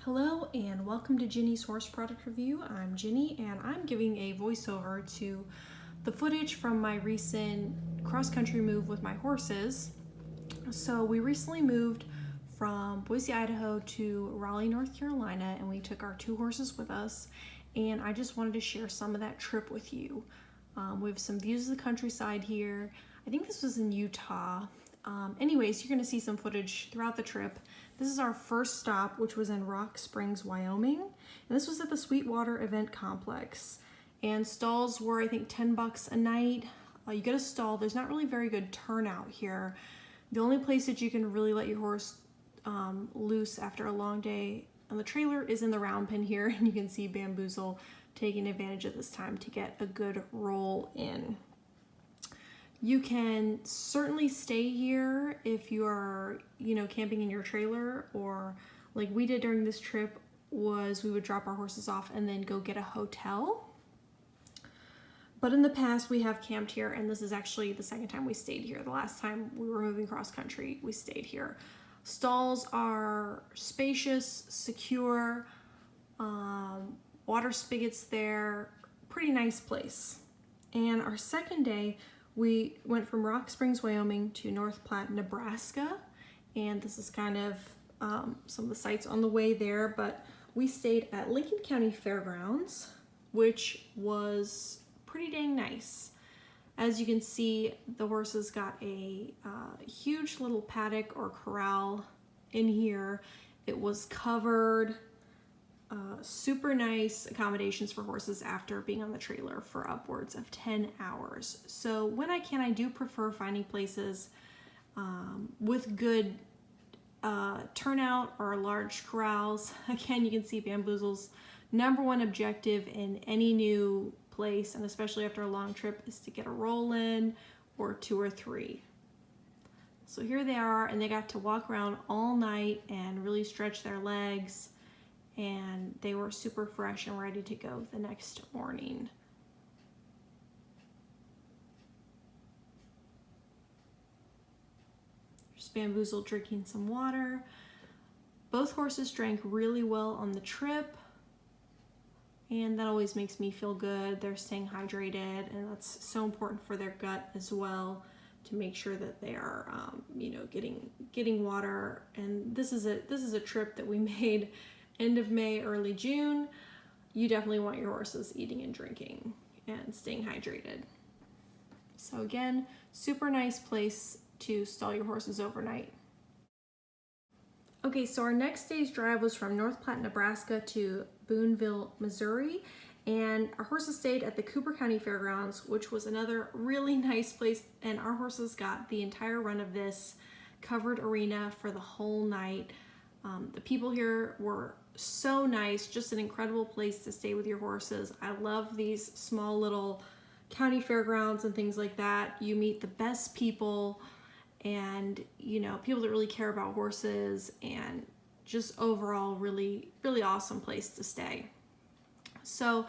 Hello and welcome to Ginny's Horse Product Review. I'm Ginny and I'm giving a voiceover to the footage from my recent cross-country move with my horses. So we recently moved from Boise, Idaho to Raleigh, North Carolina, and we took our two horses with us, and I just wanted to share some of that trip with you. We have some views of the countryside here. I think this was in Utah. Anyways, you're gonna see some footage throughout the trip. This is our first stop, which was in Rock Springs, Wyoming. And this was at the Sweetwater Event Complex. And stalls were, I think, $10 a night. You get a stall. There's not really very good turnout here. The only place that you can really let your horse loose after a long day on the trailer is in the round pen here. And you can see Bamboozle taking advantage of this time to get a good roll in. You can certainly stay here if you are, camping in your trailer, or like we did during this trip was we would drop our horses off and then go get a hotel. But in the past we have camped here, and this is actually the second time we stayed here. The last time we were moving cross country, we stayed here. Stalls are spacious, secure, water spigots there, pretty nice place. And our second day, we went from Rock Springs, Wyoming to North Platte, Nebraska. And this is kind of some of the sites on the way there, but we stayed at Lincoln County Fairgrounds, which was pretty dang nice. As you can see, the horses got a huge little paddock or corral in here. It was covered. Super nice accommodations for horses after being on the trailer for upwards of 10 hours. So when I can, I do prefer finding places with good turnout or large corrals. Again, you can see Bamboozle's #1 objective in any new place, and especially after a long trip, is to get a roll in or 2 or 3. So here they are, and they got to walk around all night and really stretch their legs, and they were super fresh and ready to go the next morning. Just Bamboozle drinking some water. Both horses drank really well on the trip, and that always makes me feel good. They're staying hydrated, and that's so important for their gut as well, to make sure that they are getting water. And this is a trip that we made end of May, early June. You definitely want your horses eating and drinking and staying hydrated. So again, super nice place to stall your horses overnight. Okay, so our next day's drive was from North Platte, Nebraska to Boonville, Missouri. And our horses stayed at the Cooper County Fairgrounds, which was another really nice place. And our horses got the entire run of this covered arena for the whole night. The people here were so nice, just an incredible place to stay with your horses. I love these small little county fairgrounds and things like that. You meet the best people, and people that really care about horses, and just overall really, really awesome place to stay. So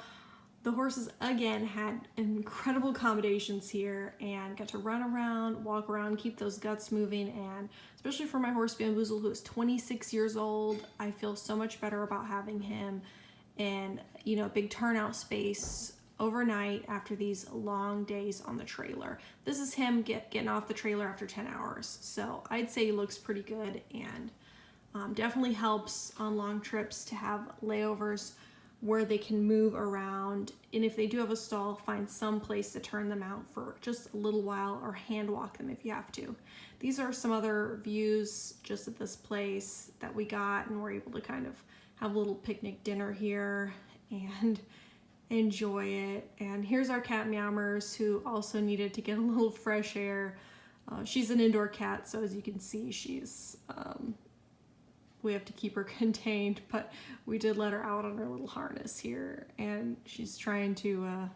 the horses again had incredible accommodations here and got to run around, walk around, keep those guts moving. And especially for my horse Bamboozle, who is 26 years old, I feel so much better about having him in a big turnout space overnight after these long days on the trailer. This is him getting off the trailer after 10 hours. So I'd say he looks pretty good, and definitely helps on long trips to have layovers where they can move around, and if they do have a stall, find some place to turn them out for just a little while, or hand walk them if you have to. These are some other views just at this place that we got, and we're able to kind of have a little picnic dinner here and enjoy it. And here's our cat Meowmers, who also needed to get a little fresh air. She's an indoor cat, so as you can see, she's we have to keep her contained, but we did let her out on her little harness here, and she's trying to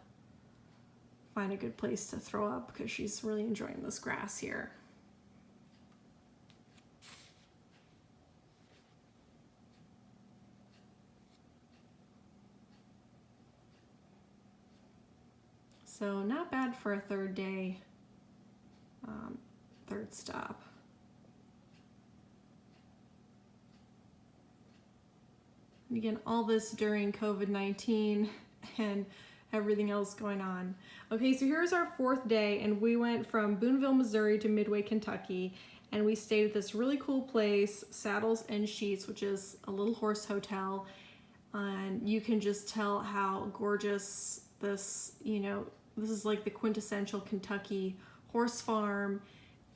find a good place to throw up because she's really enjoying this grass here. So not bad for a third day, third stop. And again, all this during COVID-19 and everything else going on. Okay, so here's our 4th day, and we went from Boonville, Missouri to Midway, Kentucky, and we stayed at this really cool place, Saddles and Sheets, which is a little horse hotel. And you can just tell how gorgeous this, this is like the quintessential Kentucky horse farm.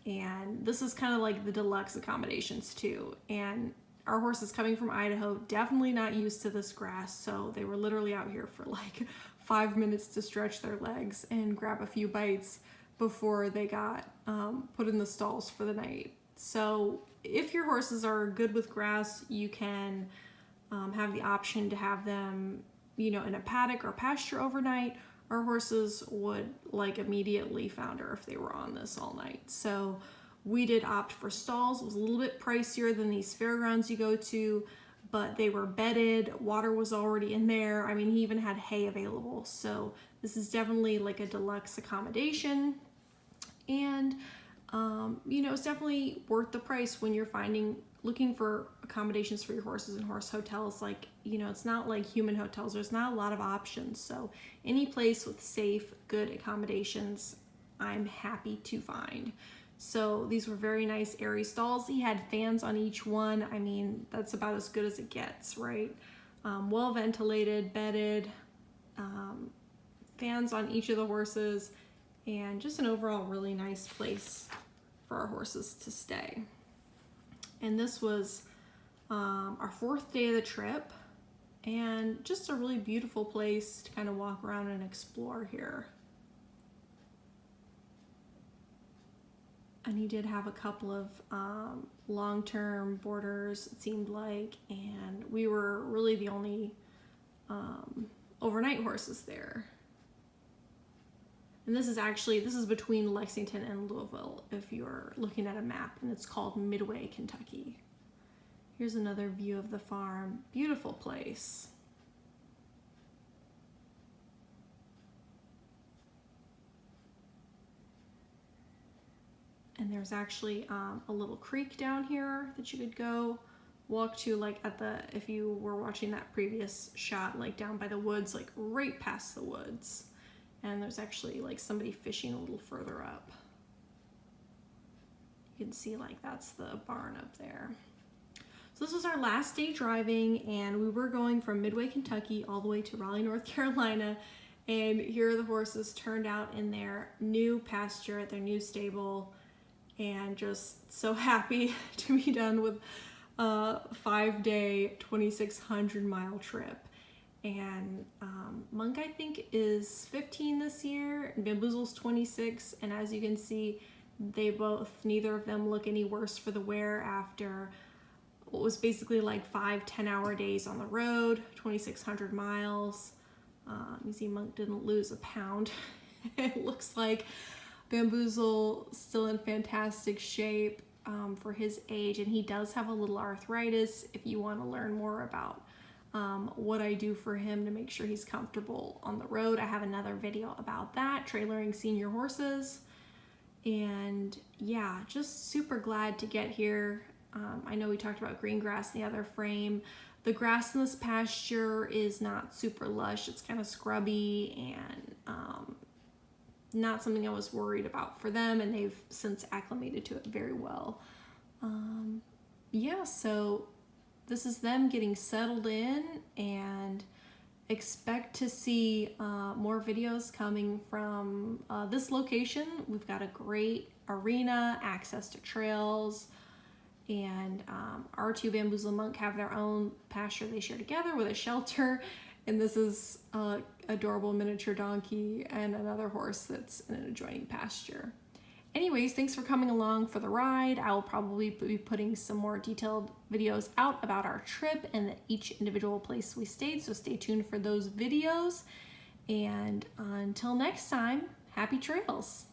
And this is kind of like the deluxe accommodations too. And our horses coming from Idaho, definitely not used to this grass. So they were literally out here for like 5 minutes to stretch their legs and grab a few bites before they got put in the stalls for the night. So if your horses are good with grass, you can have the option to have them, in a paddock or pasture overnight. Our horses would like immediately founder if they were on this all night. So we did opt for stalls. It was a little bit pricier than these fairgrounds you go to, but they were bedded, water was already in there. I mean, he even had hay available. So this is definitely like a deluxe accommodation. And, it's definitely worth the price when you're looking for accommodations for your horses in horse hotels. Like, it's not like human hotels. There's not a lot of options. So any place with safe, good accommodations, I'm happy to find. So these were very nice airy stalls. He had fans on each one. I mean, that's about as good as it gets, right? Well ventilated, bedded, fans on each of the horses, and just an overall really nice place for our horses to stay. And this was our 4th day of the trip, and just a really beautiful place to kind of walk around and explore here. And he did have a couple of long-term boarders, it seemed like, and we were really the only overnight horses there. And this is between Lexington and Louisville if you're looking at a map, and it's called Midway, Kentucky. Here's another view of the farm. Beautiful place. And there's actually a little creek down here that you could go walk to, like if you were watching that previous shot, like down by the woods, like right past the woods. And there's actually like somebody fishing a little further up. You can see like that's the barn up there. So this was our last day driving, and we were going from Midway, Kentucky all the way to Raleigh, North Carolina. And here are the horses turned out in their new pasture at their new stable, and just so happy to be done with a 5-day, 2,600-mile trip. And Monk, I think, is 15 this year, and Bamboozle's 26. And as you can see, neither of them look any worse for the wear after what was basically like 5-10 hour days on the road, 2,600 miles. You see Monk didn't lose a pound. It looks like Bamboozle still in fantastic shape for his age, and he does have a little arthritis. If you want to learn more about what I do for him to make sure he's comfortable on the road, I have another video about that, trailering senior horses. And yeah, just super glad to get here. I know we talked about green grass in the other frame. The grass in this pasture is not super lush. It's kind of scrubby and not something I was worried about for them, and they've since acclimated to it very well. Yeah, so this is them getting settled in, and expect to see more videos coming from this location. We've got a great arena, access to trails, and our two Bamboozle Monk have their own pasture they share together with a shelter, and this is an adorable miniature donkey and another horse that's in an adjoining pasture. Anyways, thanks for coming along for the ride. I will probably be putting some more detailed videos out about our trip and each individual place we stayed, so stay tuned for those videos. And until next time, happy trails.